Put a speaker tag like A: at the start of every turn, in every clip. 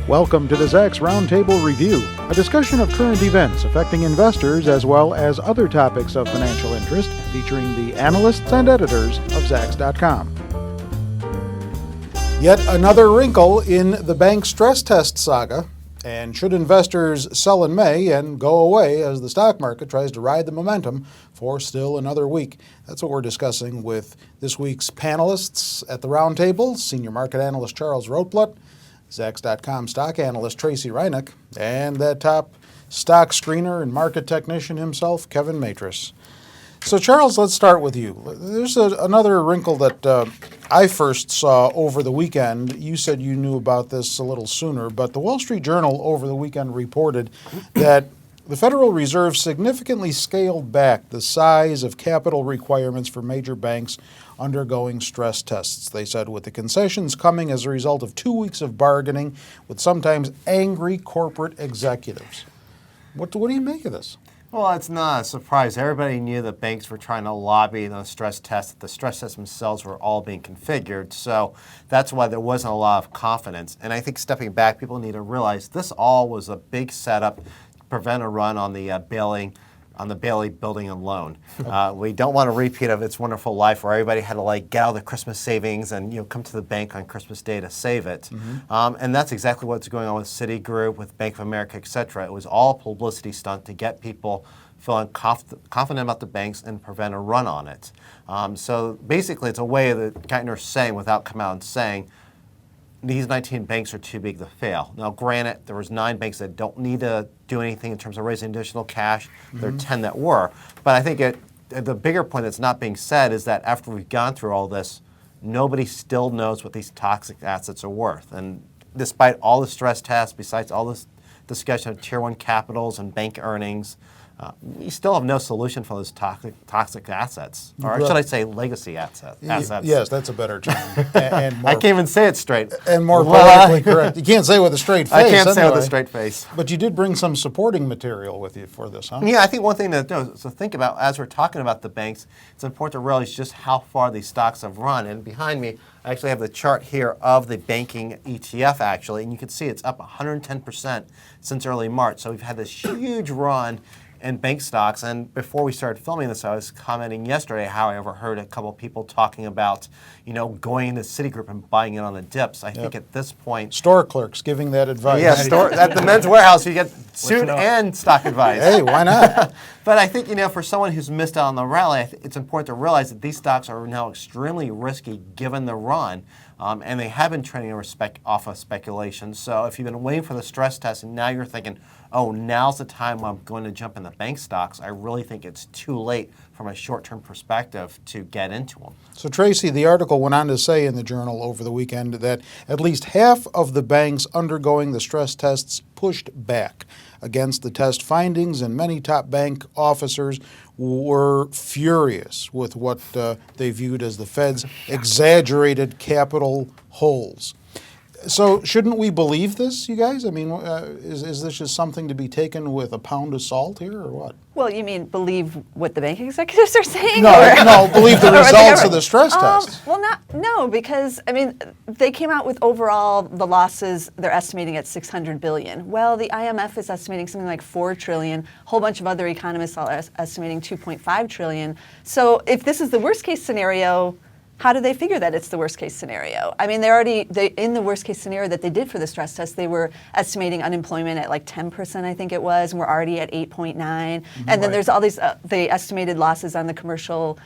A: Welcome to the Zacks Roundtable Review, a discussion of current events affecting investors as well as other topics of financial interest, featuring the analysts and editors of Zacks.com. Yet another wrinkle in the bank stress test saga, and should investors sell in May and go away as the stock market tries to ride the momentum for still another week? That's what we're discussing with this week's panelists at the roundtable: Senior Market Analyst Charles Rotblut, Zacks.com stock analyst Tracy Reinick, and that top stock screener and market technician himself, Kevin Matris. So Charles, let's start with you. There's another wrinkle that I first saw over the weekend. You said you knew about this a little sooner, but the Wall Street Journal over the weekend reported that the Federal Reserve significantly scaled back the size of capital requirements for major banks undergoing stress tests. They said with the concessions coming as a result of 2 weeks of bargaining with sometimes angry corporate executives. What do you make of this?
B: Well, it's not a surprise. Everybody knew that banks were trying to lobby the stress tests. The stress tests themselves were all being configured. So that's why there wasn't a lot of confidence. And I think stepping back, people need to realize this all was a big setup to prevent a run on the Bailey building and loan. We don't want a repeat of It's Wonderful Life where everybody had to get out of the Christmas savings and come to the bank on Christmas Day to save it. And that's exactly what's going on with Citigroup, with Bank of America, et cetera. It was all a publicity stunt to get people feeling confident about the banks and prevent a run on it. So basically it's a way that Geithner's saying, without coming out and saying, these 19 banks are too big to fail. Now, granted, there was 9 banks that don't need to do anything in terms of raising additional cash. There are 10 that were. But I think the bigger point that's not being said is that after we've gone through all this, nobody still knows what these toxic assets are worth. And despite all the stress tests, besides all this discussion of Tier 1 capitals and bank earnings, we still have no solution for those toxic assets, or should I say legacy assets.
A: Yes, that's a better term. And more,
B: I can't even say it straight.
A: And more politically correct. You can't say it with a straight face.
B: I can't say it with a straight face.
A: But you did bring some supporting material with you for this, huh?
B: Yeah, I think one thing to do is to think about, as we're talking about the banks, it's important to realize just how far these stocks have run. And behind me, I actually have the chart here of the banking ETF, actually, and you can see it's up 110% since early March. So we've had this huge run in bank stocks. And before we started filming this, I was commenting yesterday how I overheard a couple of people talking about, going to Citigroup and buying it on the dips. I think at this point,
A: store clerks giving that advice.
B: Yeah, at the Men's Warehouse, you get suit and stock advice.
A: Hey, why not?
B: But I think, for someone who's missed out on the rally, it's important to realize that these stocks are now extremely risky given the run. And they have been trading off of speculation. So if you've been waiting for the stress test and now you're thinking, oh, now's the time when I'm going to jump in the bank stocks, I really think it's too late from a short-term perspective to get into them.
A: So Tracy, the article went on to say in the Journal over the weekend that at least half of the banks undergoing the stress tests pushed back against the test findings, and many top bank officers were furious with what they viewed as the Fed's exaggerated capital holes. So shouldn't we believe this, you guys? I mean, is this just something to be taken with a pound of salt here, or what?
C: Well, you mean believe what the bank executives are saying?
A: No, believe the results of the stress test.
C: Well, no, because, they came out with overall the losses, they're estimating at $600 billion. Well, the IMF is estimating something like $4 trillion. A whole bunch of other economists are estimating $2.5 trillion. So if this is the worst case scenario, how do they figure that it's the worst case scenario? In the worst case scenario that they did for the stress test, they were estimating unemployment at 10%, I think it was, and we're already at 8.9. And then there's all these, they estimated losses on the commercial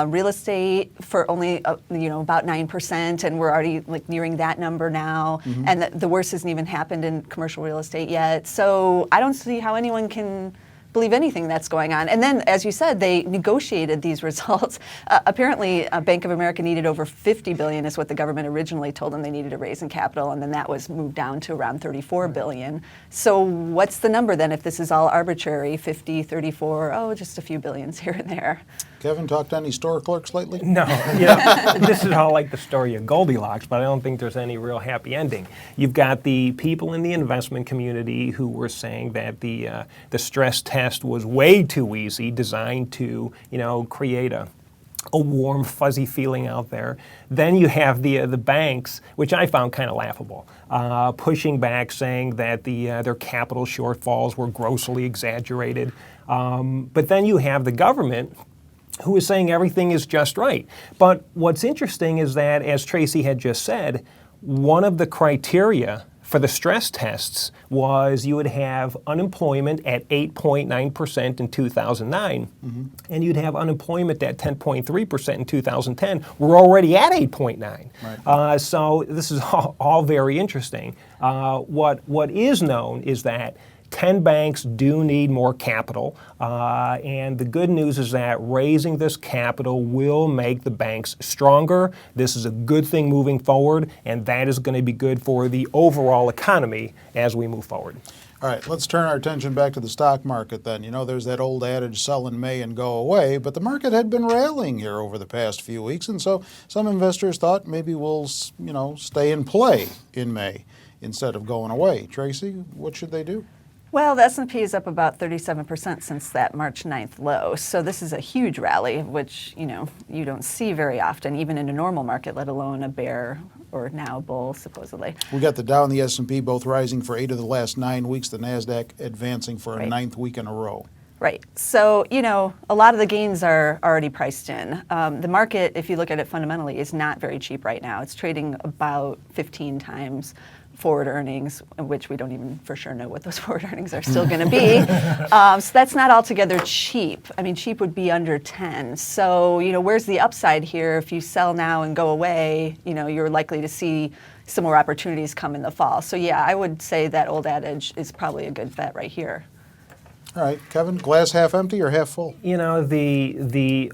C: real estate for only, about 9%, and we're already nearing that number now. And the worst hasn't even happened in commercial real estate yet. So I don't see how anyone can believe anything that's going on. And then, as you said, they negotiated these results. Apparently, Bank of America needed over $50 billion is what the government originally told them they needed to raise in capital, and then that was moved down to around $34 billion. So what's the number then if this is all arbitrary, 50, 34, just a few billions here and there?
A: Kevin, talked to any store clerks lately?
D: No. This is all like the story of Goldilocks, but I don't think there's any real happy ending. You've got the people in the investment community who were saying that the stress test was way too easy, designed to, create a warm, fuzzy feeling out there. Then you have the banks, which I found kind of laughable, pushing back, saying that their capital shortfalls were grossly exaggerated. But then you have the government, who is saying everything is just right. But what's interesting is that, as Tracy had just said, one of the criteria for the stress tests was you would have unemployment at 8.9% in 2009, and you'd have unemployment at 10.3% in 2010. We're already at 8.9.
A: Right.
D: So this is all very interesting. What is known is that 10 banks do need more capital, and the good news is that raising this capital will make the banks stronger. This is a good thing moving forward, and that is going to be good for the overall economy as we move forward.
A: All right, let's turn our attention back to the stock market then. You know, there's that old adage, sell in May and go away, but the market had been rallying here over the past few weeks, and so some investors thought maybe we'll, stay in play in May instead of going away. Tracy, what should they do?
C: Well, the S&P is up about 37% since that March 9th low. So this is a huge rally, which, you don't see very often, even in a normal market, let alone a bear or now bull, supposedly.
A: We got the Dow and the S&P both rising for 8 of the last 9 weeks, the NASDAQ advancing for a
C: Right.
A: 9th week in a row.
C: Right. So, a lot of the gains are already priced in. The market, if you look at it fundamentally, is not very cheap right now. It's trading about 15 times forward earnings, which we don't even for sure know what those forward earnings are still going to be. So that's not altogether cheap. I mean, cheap would be under 10. So, where's the upside here? If you sell now and go away, you're likely to see some more opportunities come in the fall. So yeah, I would say that old adage is probably a good bet right here.
A: All right, Kevin, glass half empty or half full?
D: The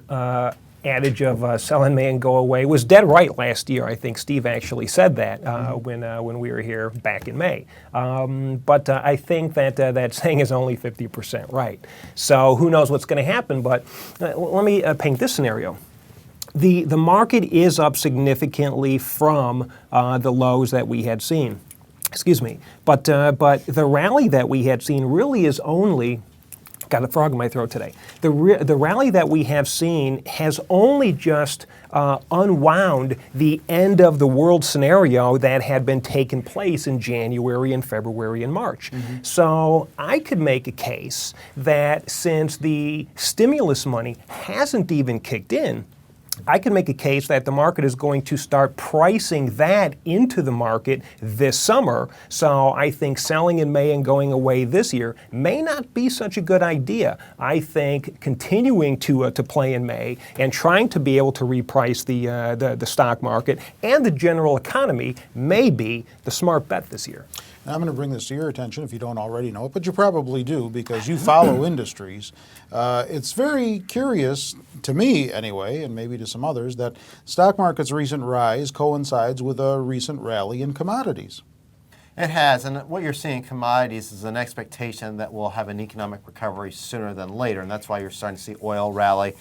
D: adage of sell in May and go away was dead right last year. I think Steve actually said that when we were here back in May. But I think that saying is only 50% right. So who knows what's going to happen, but let me paint this scenario. The market is up significantly from the lows that we had seen. Excuse me. But the rally that we had seen really is only, got a frog in my throat today. The rally that we have seen has only just unwound the end of the world scenario that had been taking place in January and February and March. So I could make a case that since the stimulus money hasn't even kicked in, I can make a case that the market is going to start pricing that into the market this summer. So I think selling in May and going away this year may not be such a good idea. I think continuing to play in May and trying to be able to reprice the stock market and the general economy may be the smart bet this year.
A: Now, I'm going to bring this to your attention if you don't already know it, but you probably do because you follow industries. It's very curious, to me anyway, and maybe to some others, that stock market's recent rise coincides with a recent rally in commodities.
B: It has, and what you're seeing in commodities is an expectation that we'll have an economic recovery sooner than later, and that's why you're starting to see oil rally.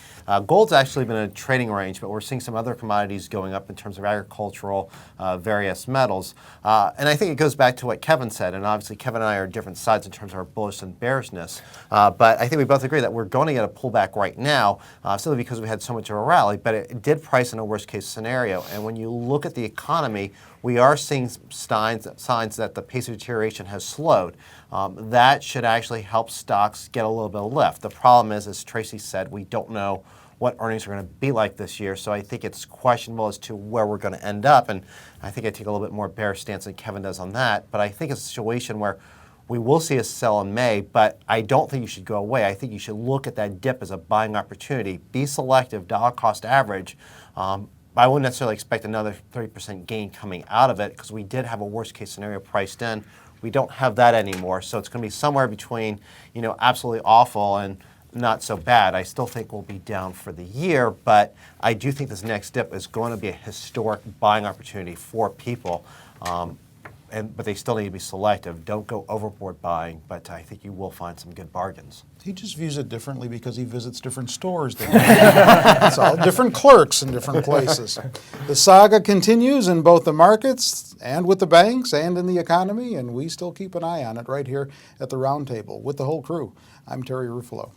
B: Gold's actually been in a trading range, but we're seeing some other commodities going up in terms of agricultural, various metals. And I think it goes back to what Kevin said, and obviously Kevin and I are different sides in terms of our bullish and bearishness, but I think we both agree that we're going to get a pullback right now, simply because we had so much of a rally, but it did price in a worst case scenario. And when you look at the economy, we are seeing signs that the pace of deterioration has slowed. That should actually help stocks get a little bit of lift. The problem is, as Tracy said, we don't know what earnings are going to be like this year, so I think it's questionable as to where we're going to end up, and I think I take a little bit more bearish stance than Kevin does on that, but I think it's a situation where we will see a sell in May, but I don't think you should go away. I think you should look at that dip as a buying opportunity. Be selective, dollar cost average. I wouldn't necessarily expect another 30% gain coming out of it because we did have a worst case scenario priced in. We don't have that anymore, so it's going to be somewhere between, absolutely awful and not so bad. I still think we'll be down for the year, but I do think this next dip is going to be a historic buying opportunity for people. But they still need to be selective. Don't go overboard buying, but I think you will find some good bargains.
A: He just views it differently because he visits different stores than me. That's all. Different clerks in different places. The saga continues in both the markets and with the banks and in the economy, and we still keep an eye on it right here at the Roundtable with the whole crew. I'm Terry Ruffalo.